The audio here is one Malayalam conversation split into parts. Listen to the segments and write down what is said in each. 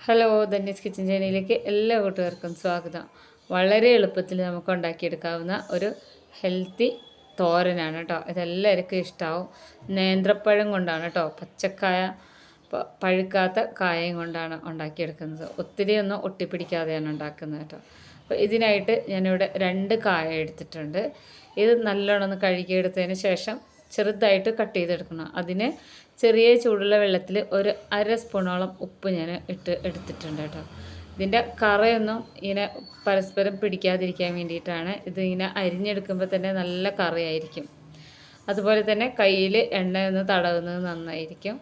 ഹലോ, ധന്യസ് കിച്ചൻ ചാനലിലേക്ക് എല്ലാ കൂട്ടുകാർക്കും സ്വാഗതം. വളരെ എളുപ്പത്തിൽ നമുക്ക് ഉണ്ടാക്കിയെടുക്കാവുന്ന ഒരു ഹെൽത്തി തോരനാണ് കേട്ടോ. ഇതെല്ലാവർക്കും ഇഷ്ടമാവും. നേന്ത്രപ്പഴം കൊണ്ടാണ് കേട്ടോ, പച്ചക്കായ പഴുക്കാത്ത കായയും കൊണ്ടാണ് ഉണ്ടാക്കിയെടുക്കുന്നത്. ഒത്തിരി ഒന്നും ഒട്ടിപ്പിടിക്കാതെയാണ് ഉണ്ടാക്കുന്നത് കേട്ടോ. അപ്പോൾ ഇതിനായിട്ട് ഞാനിവിടെ 2 കായ എടുത്തിട്ടുണ്ട്. ഇത് നല്ലോണം ഒന്ന് കഴുകിയെടുത്തതിന് ശേഷം ചെറുതായിട്ട് കട്ട് ചെയ്തെടുക്കണം. അതിന് ചെറിയ ചൂടുള്ള വെള്ളത്തിൽ ഒരു 1/2 സ്പൂണോളം ഉപ്പ് ഞാൻ എടുത്തിട്ടുണ്ട് കേട്ടോ. ഇതിൻ്റെ കറയൊന്നും ഇങ്ങനെ പരസ്പരം പിടിക്കാതിരിക്കാൻ വേണ്ടിയിട്ടാണ്. ഇതിങ്ങനെ അരിഞ്ഞെടുക്കുമ്പോൾ തന്നെ നല്ല കറിയായിരിക്കും. അതുപോലെ തന്നെ കയ്യിൽ എണ്ണയൊന്ന് തടവുന്നത് നന്നായിരിക്കും.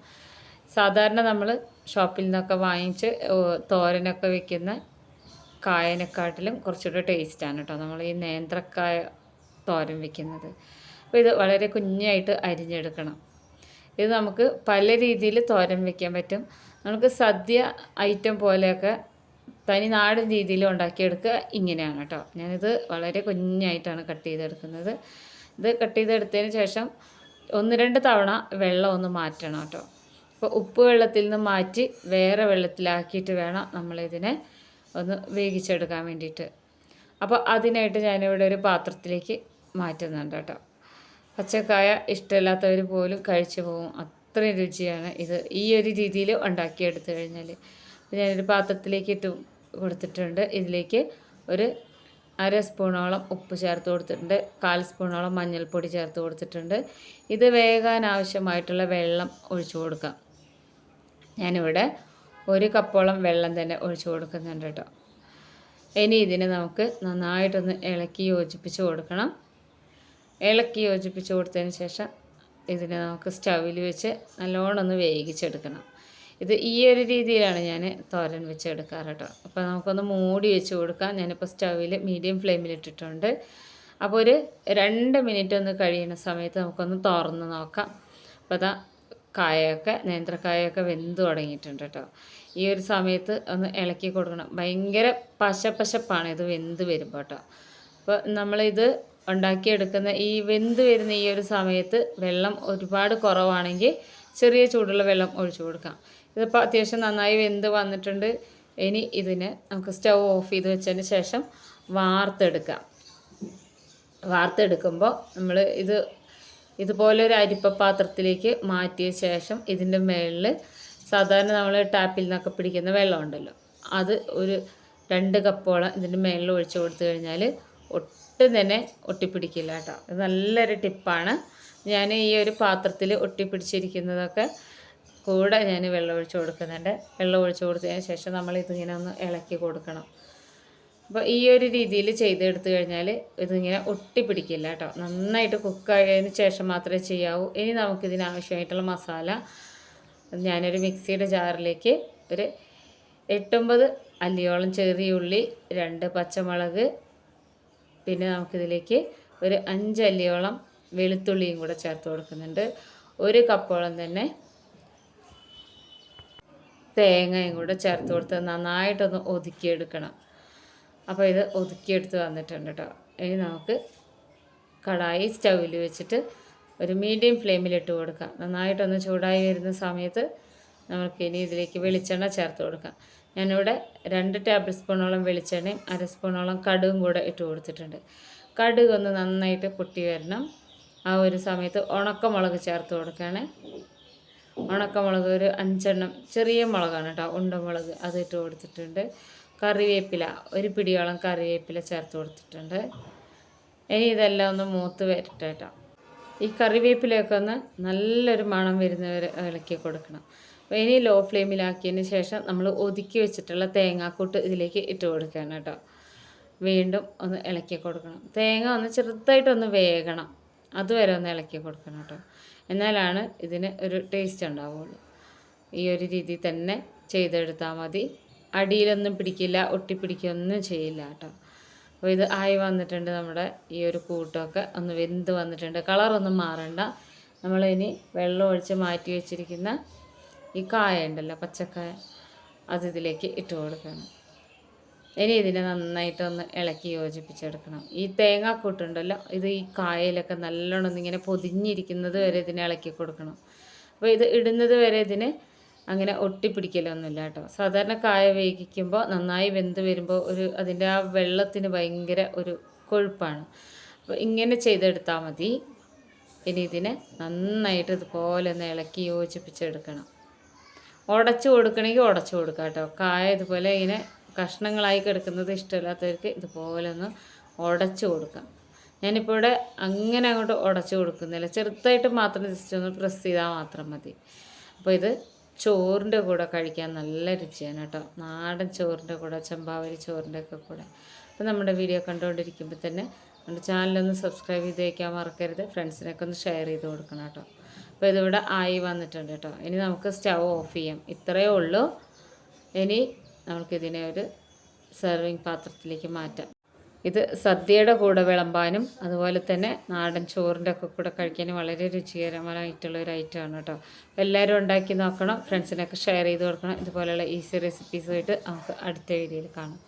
സാധാരണ നമ്മൾ ഷോപ്പിൽ നിന്നൊക്കെ വാങ്ങിച്ച് തോരനൊക്കെ വെക്കുന്ന കായനെക്കാട്ടിലും കുറച്ചുകൂടെ ടേസ്റ്റാണ് കേട്ടോ നമ്മൾ ഈ നേന്ത്രക്കായ തോരൻ വെക്കുന്നത്. അപ്പോൾ ഇത് വളരെ കുഞ്ഞായിട്ട് അരിഞ്ഞെടുക്കണം. ഇത് നമുക്ക് പല രീതിയിൽ തോരൻ വെക്കാൻ പറ്റും. നമുക്ക് സദ്യ ഐറ്റം പോലെയൊക്കെ തനി നാടൻ രീതിയിൽ ഉണ്ടാക്കിയെടുക്കുക ഇങ്ങനെയാണ് കേട്ടോ. ഞാനിത് വളരെ കുഞ്ഞായിട്ടാണ് കട്ട് ചെയ്തെടുക്കുന്നത്. ഇത് കട്ട് ചെയ്തെടുത്തതിന് ശേഷം 1-2 തവണ വെള്ളം ഒന്ന് മാറ്റണം കേട്ടോ. അപ്പോൾ ഉപ്പ് വെള്ളത്തിൽ നിന്ന് മാറ്റി വേറെ വെള്ളത്തിലാക്കിയിട്ട് വേണം നമ്മളിതിനെ ഒന്ന് വേവിച്ചെടുക്കാൻ വേണ്ടിയിട്ട്. അപ്പോൾ അതിനായിട്ട് ഞാനിവിടെ ഒരു പാത്രത്തിലേക്ക് മാറ്റുന്നുണ്ട് കേട്ടോ. പച്ചക്കായ ഇഷ്ടമില്ലാത്തവർ പോലും കഴിച്ചു പോകും, അത്രയും രുചിയാണ് ഇത് ഈ ഒരു രീതിയിൽ ഉണ്ടാക്കിയെടുത്തു കഴിഞ്ഞാൽ. അപ്പോൾ ഞാനൊരു പാത്രത്തിലേക്ക് ഇട്ട് കൊടുത്തിട്ടുണ്ട്. ഇതിലേക്ക് ഒരു 1/2 സ്പൂണോളം ഉപ്പ് ചേർത്ത് കൊടുത്തിട്ടുണ്ട്. 1/4 സ്പൂണോളം മഞ്ഞൾപ്പൊടി ചേർത്ത് കൊടുത്തിട്ടുണ്ട്. ഇത് വേകാൻ ആവശ്യമായിട്ടുള്ള വെള്ളം ഒഴിച്ചു കൊടുക്കാം. ഞാനിവിടെ 1 കപ്പോളം വെള്ളം തന്നെ ഒഴിച്ചു കൊടുക്കുന്നുണ്ട് കേട്ടോ. ഇനി ഇതിനെ നമുക്ക് നന്നായിട്ടൊന്ന് ഇളക്കി യോജിപ്പിച്ച് കൊടുക്കണം. ഇളക്കി യോജിപ്പിച്ച് കൊടുത്തതിന് ശേഷം ഇതിനെ നമുക്ക് സ്റ്റൗവിൽ വെച്ച് നല്ലോണം ഒന്ന് വേവിച്ചെടുക്കണം. ഇത് ഈ ഒരു രീതിയിലാണ് ഞാൻ തോരൻ വെച്ചെടുക്കാറ് കേട്ടോ. അപ്പോൾ നമുക്കൊന്ന് മൂടി വെച്ച് കൊടുക്കാം. ഞാനിപ്പോൾ സ്റ്റൗവിൽ മീഡിയം ഫ്ലെയിമിൽ ഇട്ടിട്ടുണ്ട്. അപ്പോൾ ഒരു 2 മിനിറ്റ് ഒന്ന് കഴിയുന്ന സമയത്ത് നമുക്കൊന്ന് തുറന്ന് നോക്കാം. അപ്പോൾ അതാ നേന്ത്രക്കായൊക്കെ വെന്ത് തുടങ്ങിയിട്ടുണ്ട് കേട്ടോ. ഈ ഒരു സമയത്ത് ഒന്ന് ഇളക്കി കൊടുക്കണം. ഭയങ്കര പശപ്പാണ് ഇത് വെന്ത് വരുമ്പോൾ കേട്ടോ. അപ്പോൾ നമ്മളിത് ഉണ്ടാക്കിയെടുക്കുന്ന ഈ വെന്ത് വരുന്ന ഈ ഒരു സമയത്ത് വെള്ളം ഒരുപാട് കുറവാണെങ്കിൽ ചെറിയ ചൂടുള്ള വെള്ളം ഒഴിച്ചു കൊടുക്കാം. ഇതിപ്പോൾ അത്യാവശ്യം നന്നായി വെന്ത് വന്നിട്ടുണ്ട്. ഇനി ഇതിനെ നമുക്ക് സ്റ്റൗ ഓഫ് ചെയ്ത് വെച്ചതിന് ശേഷം വാർത്തെടുക്കുമ്പോൾ നമ്മൾ ഇതുപോലെ ഒരു അരിപ്പ പാത്രത്തിലേക്ക് മാറ്റിയ ശേഷം ഇതിൻ്റെ മുകളിൽ സാധാരണ നമ്മൾ ടാപ്പിൽ നിന്നൊക്കെ പിടിക്കുന്ന വെള്ളം ഉണ്ടല്ലോ, അത് ഒരു 2 കപ്പോളം ഇതിൻ്റെ മുകളിൽ ഒഴിച്ചു കൊടുത്തു കഴിഞ്ഞാൽ ഒട്ടും തന്നെ ഒട്ടിപ്പിടിക്കില്ല കേട്ടോ. ഇത് നല്ലൊരു ടിപ്പാണ്. ഞാൻ ഈ ഒരു പാത്രത്തിൽ ഒട്ടിപ്പിടിച്ചിരിക്കുന്നതൊക്കെ കൂടെ ഞാൻ വെള്ളം ഒഴിച്ച് കൊടുക്കുന്നുണ്ട്. വെള്ളം ഒഴിച്ച് കൊടുത്തതിന് ശേഷം നമ്മളിതിങ്ങനെ ഒന്ന് ഇളക്കി കൊടുക്കണം. അപ്പോൾ ഈ ഒരു രീതിയിൽ ചെയ്തെടുത്തു കഴിഞ്ഞാൽ ഇതിങ്ങനെ ഒട്ടിപ്പിടിക്കില്ല കേട്ടോ. നന്നായിട്ട് കുക്കായതിന് ശേഷം മാത്രമേ ചെയ്യാവൂ. ഇനി നമുക്കിതിനാവശ്യമായിട്ടുള്ള മസാല ഞാനൊരു മിക്സിയുടെ ജാറിലേക്ക് ഒരു 8-9 അല്ലിയോളം ചെറിയ ഉള്ളി, 2 പച്ചമുളക്, പിന്നെ നമുക്കിതിലേക്ക് ഒരു 5 അല്ലിയോളം വെളുത്തുള്ളിയും കൂടെ ചേർത്ത് കൊടുക്കുന്നുണ്ട്. 1 കപ്പോളം തന്നെ തേങ്ങയും കൂടെ ചേർത്ത് കൊടുത്ത് നന്നായിട്ടൊന്ന് ഒതുക്കിയെടുക്കണം. അപ്പോൾ ഇത് ഒതുക്കിയെടുത്ത് വന്നിട്ടുണ്ട് കേട്ടോ. ഇനി നമുക്ക് കടായി സ്റ്റൗവിൽ വെച്ചിട്ട് ഒരു മീഡിയം ഫ്ലെയിമിലിട്ട് കൊടുക്കാം. നന്നായിട്ടൊന്ന് ചൂടായി വരുന്ന സമയത്ത് നമുക്കിനി ഇതിലേക്ക് വെളിച്ചെണ്ണ ചേർത്ത് കൊടുക്കാം. ഞാനിവിടെ 2 ടേബിൾ സ്പൂണോളം വെളിച്ചെണ്ണയും 1/2 സ്പൂണോളം കടുകും കൂടെ ഇട്ട് കൊടുത്തിട്ടുണ്ട്. കടുക് ഒന്ന് നന്നായിട്ട് പൊട്ടി വരണം. ആ ഒരു സമയത്ത് ഉണക്കമുളക് ചേർത്ത് കൊടുക്കുകയാണ്. ഉണക്കമുളക് ഒരു 5 എണ്ണം, ചെറിയ മുളകാണ് കേട്ടോ, ഉണ്ടമുളക്, അത് ഇട്ട് കൊടുത്തിട്ടുണ്ട്. കറിവേപ്പില, ഒരു പിടിയോളം കറിവേപ്പില ചേർത്ത് കൊടുത്തിട്ടുണ്ട്. ഇനി ഇതെല്ലാം ഒന്ന് മൂത്ത് വരട്ടെ കേട്ടോ. ഈ കറിവേപ്പിലയൊക്കെ ഒന്ന് നല്ലൊരു മണം വരുന്നവരെ ഇളക്കി കൊടുക്കണം. അപ്പോൾ ഇനി ലോ ഫ്ലെയിമിലാക്കിയതിന് ശേഷം നമ്മൾ ഒതുക്കി വെച്ചിട്ടുള്ള തേങ്ങാക്കൂട്ട് ഇതിലേക്ക് ഇട്ട് കൊടുക്കുകയാണ് കേട്ടോ. വീണ്ടും ഒന്ന് ഇളക്കി കൊടുക്കണം. തേങ്ങ ഒന്ന് ചെറുതായിട്ടൊന്ന് വേകണം, അതുവരെ ഒന്ന് ഇളക്കി കൊടുക്കണം കേട്ടോ. എന്നാലാണ് ഇതിന് ഒരു ടേസ്റ്റ് ഉണ്ടാവുള്ളൂ. ഈ ഒരു രീതി തന്നെ ചെയ്തെടുത്താൽ മതി. അടിയിലൊന്നും പിടിക്കില്ല, ഒട്ടിപ്പിടിക്കുകയൊന്നും ചെയ്യില്ല കേട്ടോ. അപ്പോൾ ഇത് ആയി വന്നിട്ടുണ്ട്. നമ്മുടെ ഈ ഒരു കൂട്ടമൊക്കെ ഒന്ന് വെന്ത് വന്നിട്ടുണ്ട്. കളറൊന്നും മാറണ്ട. നമ്മളിനി വെള്ളം ഒഴിച്ച് മാറ്റി വെച്ചിരിക്കുന്ന ഈ കായ ഉണ്ടല്ലോ, പച്ചക്കായ, അത് ഇതിലേക്ക് ഇട്ട് കൊടുക്കണം. ഇനി ഇതിനെ നന്നായിട്ടൊന്ന് ഇളക്കി യോജിപ്പിച്ചെടുക്കണം. ഈ തേങ്ങാക്കൂട്ടുണ്ടല്ലോ, ഇത് ഈ കായയിലൊക്കെ നല്ലോണം ഇങ്ങനെ പൊതിഞ്ഞിരിക്കുന്നത് വരെ ഇതിനെ ഇളക്കി കൊടുക്കണം. അപ്പോൾ ഇത് ഇടുന്നത് വരെ ഇതിന് അങ്ങനെ ഒട്ടിപ്പിടിക്കലൊന്നുമില്ല കേട്ടോ. സാധാരണ കായ വേവിക്കുമ്പോൾ നന്നായി വെന്ത് വരുമ്പോൾ അതിൻ്റെ ആ വെള്ളത്തിന് ഭയങ്കര ഒരു കൊഴുപ്പാണ്. അപ്പോൾ ഇങ്ങനെ ചെയ്തെടുത്താൽ മതി. ഇനി ഇതിനെ നന്നായിട്ട് ഇതുപോലെ ഒന്ന് ഇളക്കി യോജിപ്പിച്ചെടുക്കണം. ഉടച്ചു കൊടുക്കണമെങ്കിൽ ഉടച്ചു കൊടുക്കാം കേട്ടോ. കായ ഇതുപോലെ ഇങ്ങനെ കഷ്ണങ്ങളായി കിടക്കുന്നത് ഇഷ്ടമില്ലാത്തവർക്ക് ഇതുപോലെ ഒന്ന് ഉടച്ചു കൊടുക്കാം. ഞാനിപ്പോൾ ഇവിടെ അങ്ങനെ അങ്ങോട്ട് ഉടച്ചു കൊടുക്കുന്നില്ല, ചെറുതായിട്ട് മാത്രം ജസ്റ്റ് ഒന്ന് പ്രസ് ചെയ്താൽ മാത്രം മതി. അപ്പോൾ ഇത് ചോറിൻ്റെ കൂടെ കഴിക്കാൻ നല്ല രുചിയാണ് കേട്ടോ. നാടൻ ചോറിൻ്റെ കൂടെ, ചെമ്പാവരി ചോറിൻ്റെ ഒക്കെ കൂടെ. അപ്പോൾ നമ്മുടെ വീഡിയോ കണ്ടുകൊണ്ടിരിക്കുമ്പോൾ തന്നെ നമ്മുടെ ചാനലൊന്ന് സബ്സ്ക്രൈബ് ചെയ്ത് വയ്ക്കാൻ മറക്കരുത്. ഫ്രണ്ട്സിനൊക്കെ ഒന്ന് ഷെയർ ചെയ്ത് കൊടുക്കണം കേട്ടോ. അപ്പോൾ ഇതിവിടെ ആയി വന്നിട്ടുണ്ട് കേട്ടോ. ഇനി നമുക്ക് സ്റ്റവ് ഓഫ് ചെയ്യാം. ഇത്രയേ ഉള്ളൂ. ഇനി നമുക്കിതിനെ ഒരു സെർവിങ് പാത്രത്തിലേക്ക് മാറ്റാം. ഇത് സദ്യയുടെ കൂടെ വിളമ്പാനും അതുപോലെ തന്നെ നാടൻ ചോറിൻ്റെ ഒക്കെ കൂടെ കഴിക്കാനും വളരെ രുചികരമായിട്ടുള്ള ഒരു ഐറ്റമാണ് കേട്ടോ. എല്ലാവരും ഉണ്ടാക്കി നോക്കണം. ഫ്രണ്ട്സിനൊക്കെ ഷെയർ ചെയ്ത് കൊടുക്കണം. ഇതുപോലെയുള്ള ഈസി റെസിപ്പീസുമായിട്ട് നമുക്ക് അടുത്ത വീഡിയോയിൽ കാണാം.